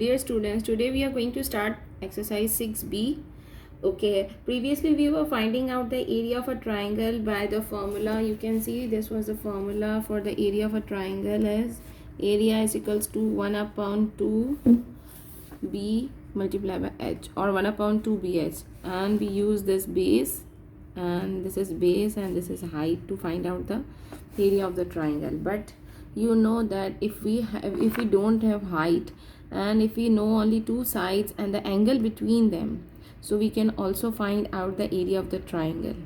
Dear students, today we are going to start exercise 6b. Okay, previously we were finding out the area of a triangle by the formula. You can see this was the formula for the area of a triangle as area is equals to 1 upon 2 b multiplied by h, or 1 upon 2 bh, and we use this base, and this is base and this is height to find out the area of the triangle. But you know that if we don't have height, and if we know only two sides and the angle between them, so we can also find out the area of the triangle.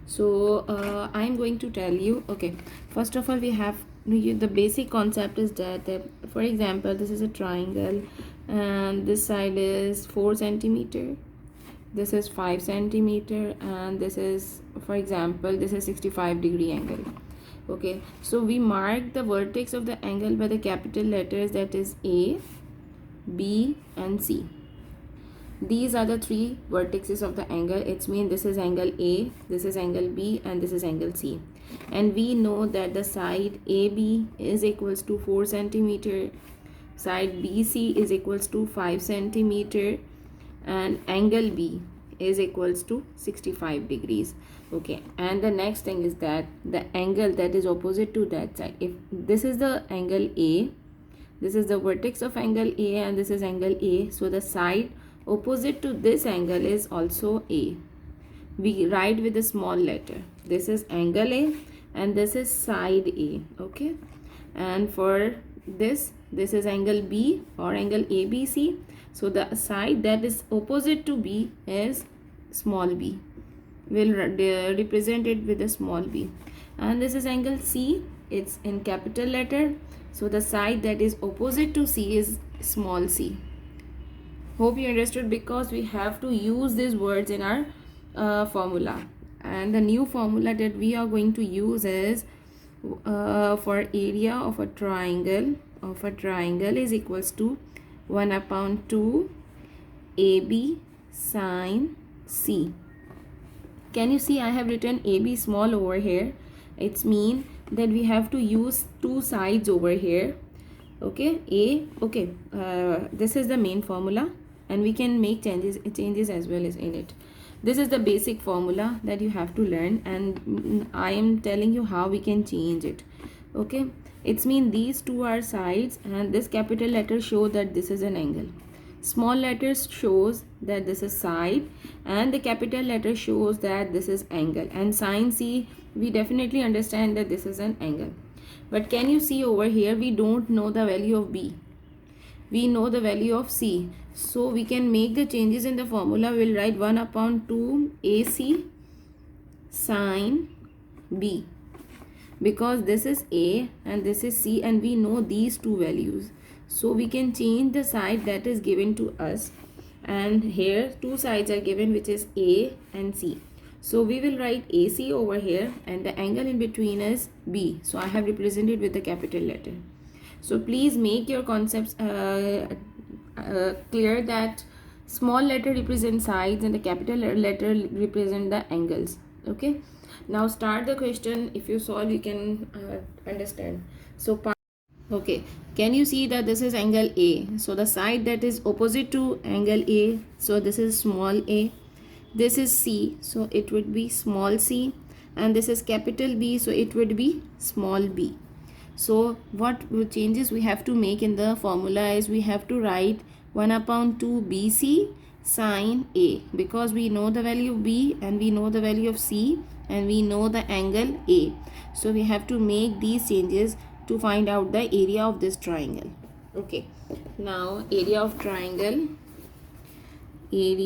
So I'm going to tell you. Okay, first of all, we have the basic concept is that for example, this is a triangle and this side is 4 centimeter, this is 5 centimeter, and this is, for example, this is 65-degree angle. Okay, so we mark the vertex of the angle by the capital letters, that is A, B and C. These are the three vertices of the angle. It's mean this is angle A, this is angle B, and this is angle C. And we know that the side AB is equals to 4 centimeter, side BC is equals to 5 centimeter, and angle B is equals to 65 degrees. Okay, and the next thing is that the angle that is opposite to that side, if this is the angle A, this is the vertex of angle A, and this is angle A, so the side opposite to this angle is also A. We write with a small letter. This is angle A and this is side A. Okay, and for this is angle B or angle ABC, so the side that is opposite to B is small b. We'll represent it with a small b. And this is angle C, it's in capital letter, so the side that is opposite to C is small c. Hope you understood, because we have to use these words in our formula. And the new formula that we are going to use is for area of a triangle is equals to 1 upon 2 AB sine C. Can you see I have written AB small over here? It's mean that we have to use two sides over here. Okay, this is the main formula, and we can make changes as well as in it. This is the basic formula that you have to learn, and I am telling you how we can change it. Okay, it's mean these two are sides, and this capital letter show that this is an angle. Small letters shows that this is side, and the capital letter shows that this is angle. And sine C, we definitely understand that this is an angle. But can you see over here, we don't know the value of B, we know the value of C. So we can make the changes in the formula. We'll write 1 upon 2 AC sine B, because this is A and this is C, and we know these two values. So we can change the side that is given to us, and here two sides are given, which is A and C. So we will write AC over here, and the angle in between is B. So I have represented with the capital letter. So please make your concepts clear, that small letter represent sides and the capital letter represent the angles. Okay, now start the question. If you solve, you can understand. So okay, can you see that this is angle A? So the side that is opposite to angle A, so this is small a. This is C, so it would be small c. And this is capital B, so it would be small b. So what changes we have to make in the formula is we have to write 1 upon 2 BC sine A, because we know the value of B and we know the value of C and we know the angle A. So we have to make these changes to find out the area of this triangle. Okay, now area of triangle is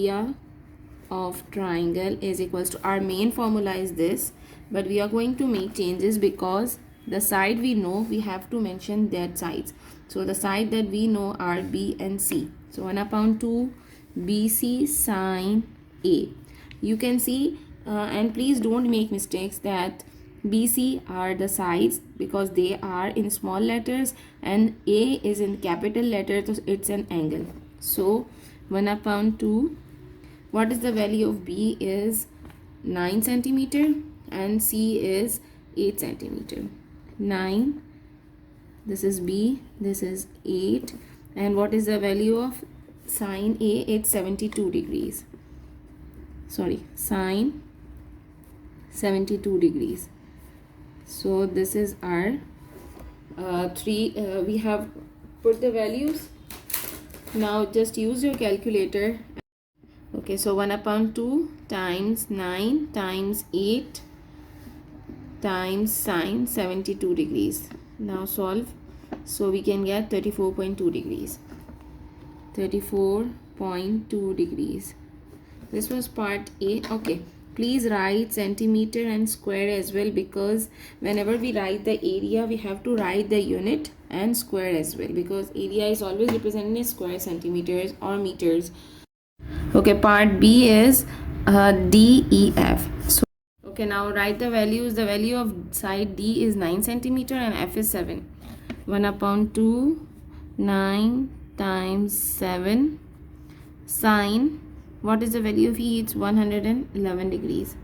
equals to, our main formula is this, but we are going to make changes because the side we know, we have to mention that sides. So the side that we know are B and C. So 1 upon 2 BC sine A. You can see, and please don't make mistakes, that BC are the sides because they are in small letters, and A is in capital letters, so it's an angle. So 1 upon 2, what is the value of B is 9 centimeter and C is 8 centimeter. 9, this is B, this is 8, And what is the value of sine A? It's 72 degrees. Sorry, sine 72 degrees. So this is our we have put the values. Now just use your calculator. Okay, so 1 upon 2 times 9 times 8 times sine 72 degrees. Now solve. So we can get 34.2 degrees. 34.2 degrees. This was part A. Okay, please write centimeter and square as well, because whenever we write the area, we have to write the unit and square as well, because area is always represented in square, centimeters or meters. Okay, part B is D, E, F. So okay, now write the values. The value of side D is 9 centimeter and F is 7. 1 upon 2 9 times 7 sine, what is the value of E? It's 111 degrees.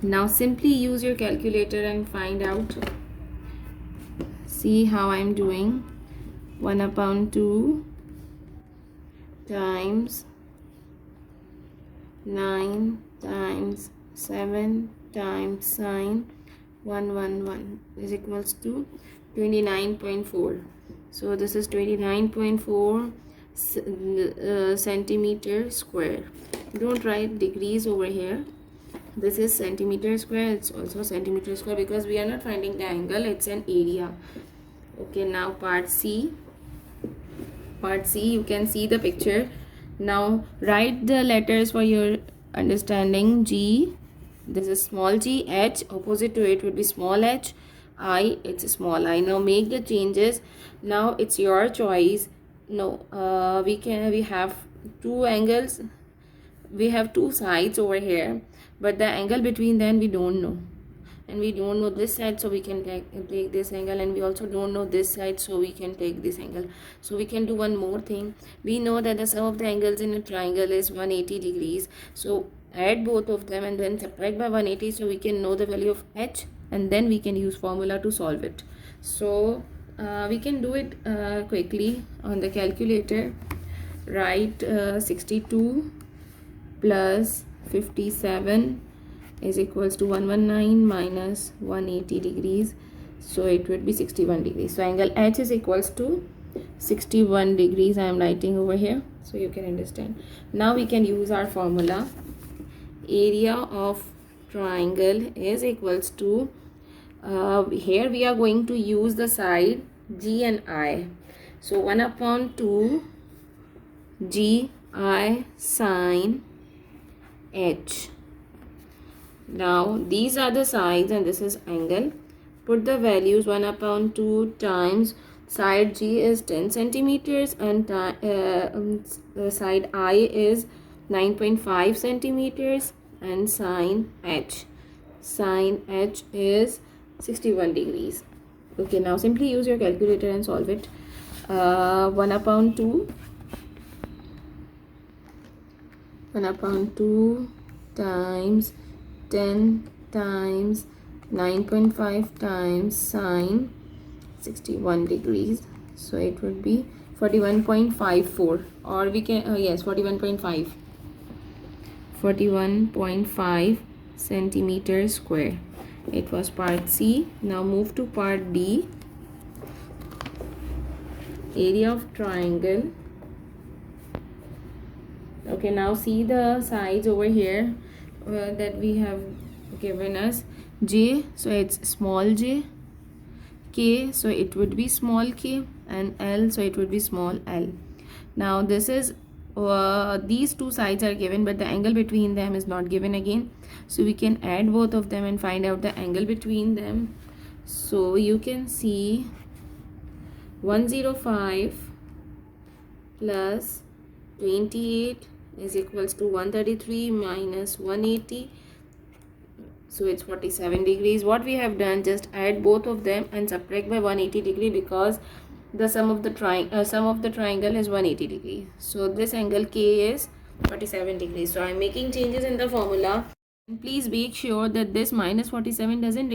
Now simply use your calculator and find out. See how I'm doing. 1 upon 2 times 9 times 7 times sine 111 is equals to 29.4. So this is 29.4 centimeter square. Don't write degrees over here. This is centimeter square. It's also centimeter square because we are not finding the angle, it's an area. Okay, now part C. Part C, you can see the picture. Now write the letters for your understanding. G, this is small g. H, opposite to it would be small h. I, it's a small I. Now make the changes. Now it's your choice. No, we have two angles, we have two sides over here, but the angle between them we don't know, and we don't know this side, so we can take this angle, and we also don't know this side, so we can take this angle. So we can do one more thing. We know that the sum of the angles in a triangle is 180 degrees, so add both of them and then subtract by 180, so we can know the value of h, and then we can use formula to solve it. So we can do it quickly on the calculator. Write 62 plus 57 is equals to 119 minus 180 degrees, so it would be 61 degrees. So angle H is equals to 61 degrees. I am writing over here so you can understand. Now we can use our formula. Area of triangle is equals to here we are going to use the side G and I. So 1 upon 2 G I sine H. Now these are the sides and this is angle. Put the values. 1 upon 2 times side G is 10 centimeters and side I is 9.5 centimeters, and sine H. Sine H is 61 degrees. Okay, now simply use your calculator and solve it. 1 upon 2 times 10 times 9.5 times sine 61 degrees, so it would be 41.54, or we can yes, 41.5 centimeters square. It was part C. Now move to part D. Area of triangle. Okay, now see the sides over here that we have given us. J, so it's small j. K, so it would be small k, and L, so it would be small l. Now this is these two sides are given, but the angle between them is not given again, so we can add both of them and find out the angle between them. So you can see 105 plus 28 is equals to 133 minus 180, so it's 47 degrees. What we have done, just add both of them and subtract by 180 degree, because the sum of the triangle is 180 degrees. So this angle K is 47 degrees. So I'm making changes in the formula. And please make sure that this minus 47 doesn't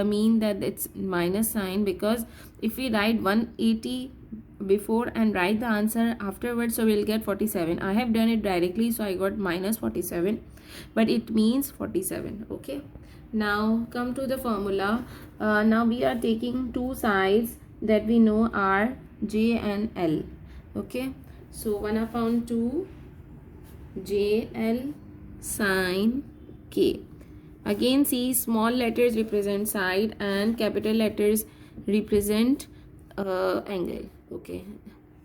mean that it's minus sign, because if we write 180 before and write the answer afterwards, so we'll get 47. I have done it directly, so I got minus 47, but it means 47. Okay, now come to the formula. Now we are taking two sides that we know are J and L. Okay, so 1 upon 2 JL sine K. Again, see, small letters represent side and capital letters represent angle. Okay,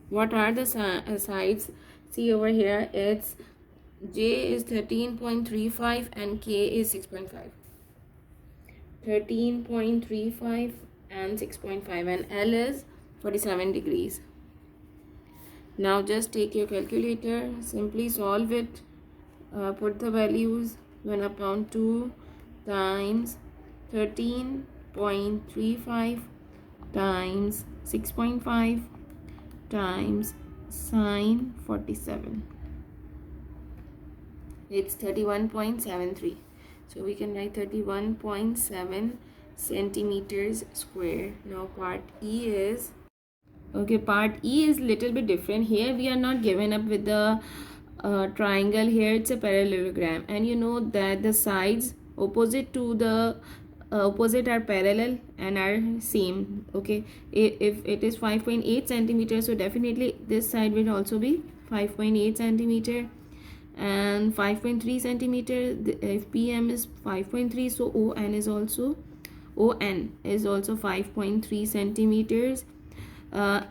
what are the sides? See over here, it's J is 13.35 and K is 6.5. 13.35 and 6.5, and L is 47 degrees. Now just take your calculator, simply solve it, put the values. 1 upon 2 times 13.35 times 6.5 times sine 47. It's 31.73. So we can write 31.7 centimeters square. Now part E is, okay, part E is little bit different. Here we are not given up with the triangle. Here it's a parallelogram, and you know that the sides opposite to the opposite are parallel and are same. Okay, if it is 5.8 centimeters, so definitely this side will also be 5.8 centimeter, and 5.3 centimeter. If PM is 5.3, so ON is also 5.3 centimeters.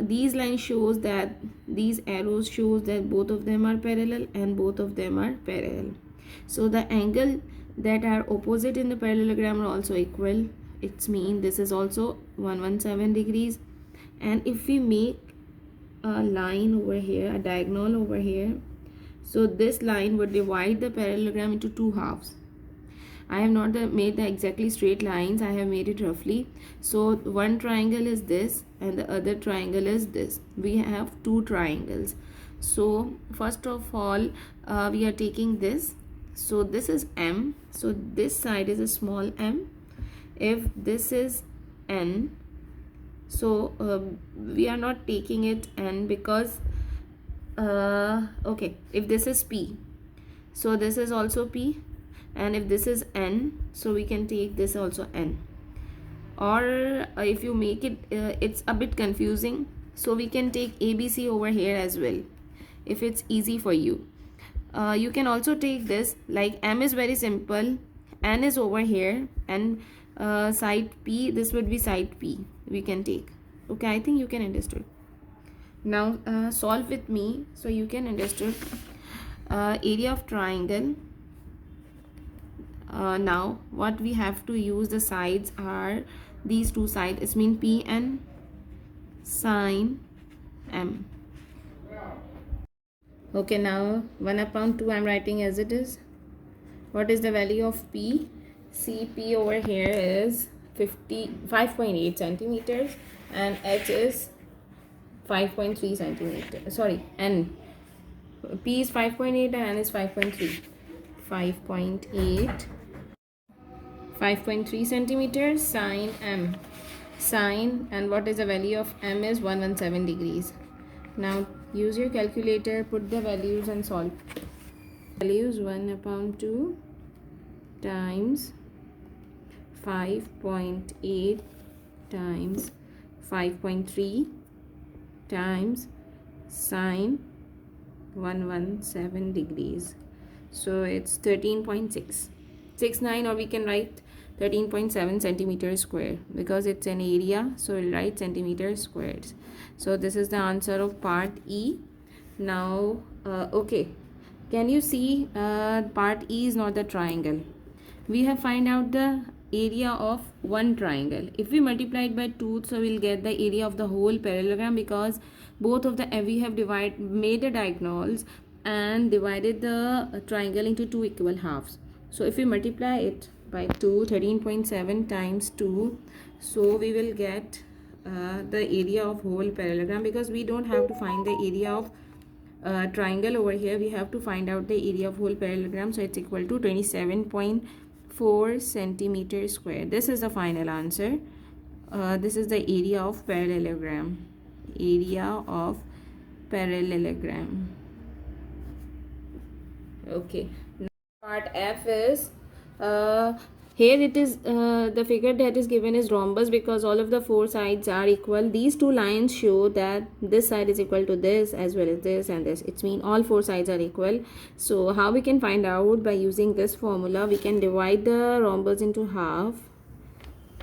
These lines shows that, these arrows shows that both of them are parallel and both of them are parallel. So the angle that are opposite in the parallelogram are also equal. It's mean this is also 117 degrees. And if we make a line over here, a diagonal over here, so this line would divide the parallelogram into two halves. I have not made the exactly straight lines, I have made it roughly. So one triangle is this and the other triangle is this. We have two triangles. So first of all, we are taking this. So this is M. So this side is a small m. If this is N, so we are not taking it N because okay, if this is P, so this is also P. And if this is N, so we can take this also N. Or if you make it, it's a bit confusing, so we can take ABC over here as well, if it's easy for you. You can also take this, like M is very simple, N is over here, and side P, this would be side P, we can take. Okay, I think you can understood. Now solve with me so you can understood. Area of triangle. Now what we have to use, the sides are these two sides, it's mean PN sine M. Okay, now 1 upon 2 I'm writing as it is. What is the value of P? CP over here is 5.8 centimeters and H is 5.3 centimeters. Sorry, N. P is 5.8 and N is 5.3. 5.3 centimeters sine M. Sine, and what is the value of M is 117 degrees. Now use your calculator, put the values and solve. Values 1 upon 2 times 5.8 times 5.3 times sine 117 degrees. So it's 13.669, or we can write 13.7 centimeters square because it's an area, so we'll write centimeters squared. So this is the answer of part E. Now okay, can you see part E is not the triangle. We have find out the area of one triangle. If we multiply it by 2, so we'll get the area of the whole parallelogram, because both of the we have made the diagonals and divided the triangle into two equal halves. So if we multiply it by 2, 13.7 times 2, so we will get the area of whole parallelogram, because we don't have to find the area of triangle over here, we have to find out the area of whole parallelogram. So it's equal to 27.4 centimeters square. This is the final answer. This is the area of parallelogram. area of parallelogram. Okay, part F is here it is the figure that is given is rhombus because all of the four sides are equal. These two lines show that this side is equal to this as well as this and this. It means all four sides are equal. So how we can find out? By using this formula, we can divide the rhombus into half.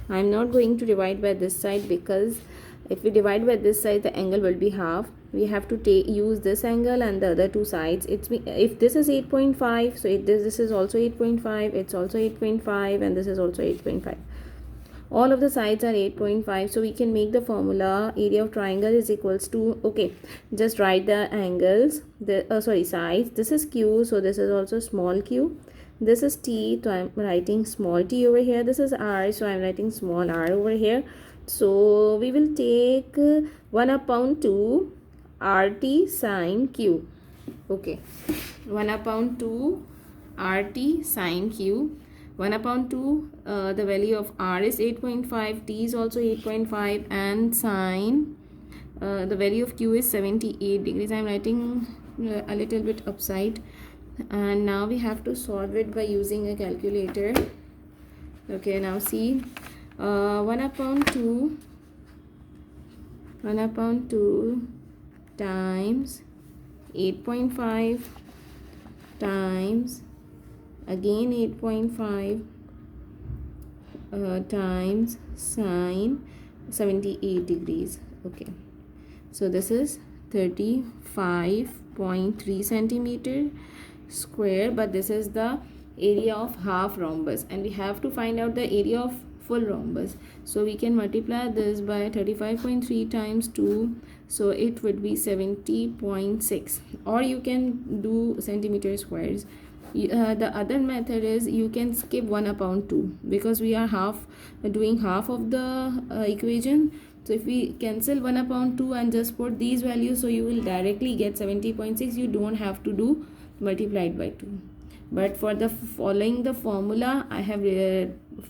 I'm not going to divide by this side because if we divide by this side the angle will be half. We have to use this angle and the other two sides. If this is 8.5, so this is also 8.5, it's also 8.5, and this is also 8.5. All of the sides are 8.5, so we can make the formula area of triangle is equals to, okay, just write the angles, sides. This is Q, so this is also small q. This is T, so I'm writing small t over here. This is R, so I'm writing small r over here. So we will take 1/2 RT sine Q. Okay, 1/2 RT sine Q. 1/2 the value of R is 8.5, T is also 8.5, and sine the value of Q is 78 degrees. I'm writing a little bit upside, and now we have to solve it by using a calculator. Okay, now see 1/2 times 8.5 times again 8.5 times sine 78 degrees. Okay, so this is 35.3 centimeter square, but this is the area of half rhombus, and we have to find out the area of full rhombus. So we can multiply this by 35.3 times 2, so it would be 70.6, or you can do centimeter squares. The other method is you can skip 1/2 because we are doing half of the equation. So if we cancel 1/2 and just put these values, so you will directly get 70.6. You don't have to do multiplied by 2. But for the following the formula, I have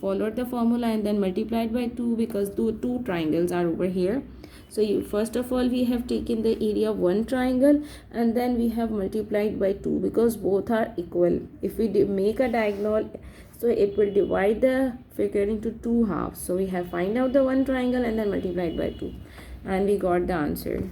followed the formula and then multiplied by 2 because two triangles are over here. So first of all we have taken the area of one triangle and then we have multiplied by 2 because both are equal. If we make a diagonal, so it will divide the figure into two halves. So we have find out the one triangle and then multiplied by 2, and we got the answer.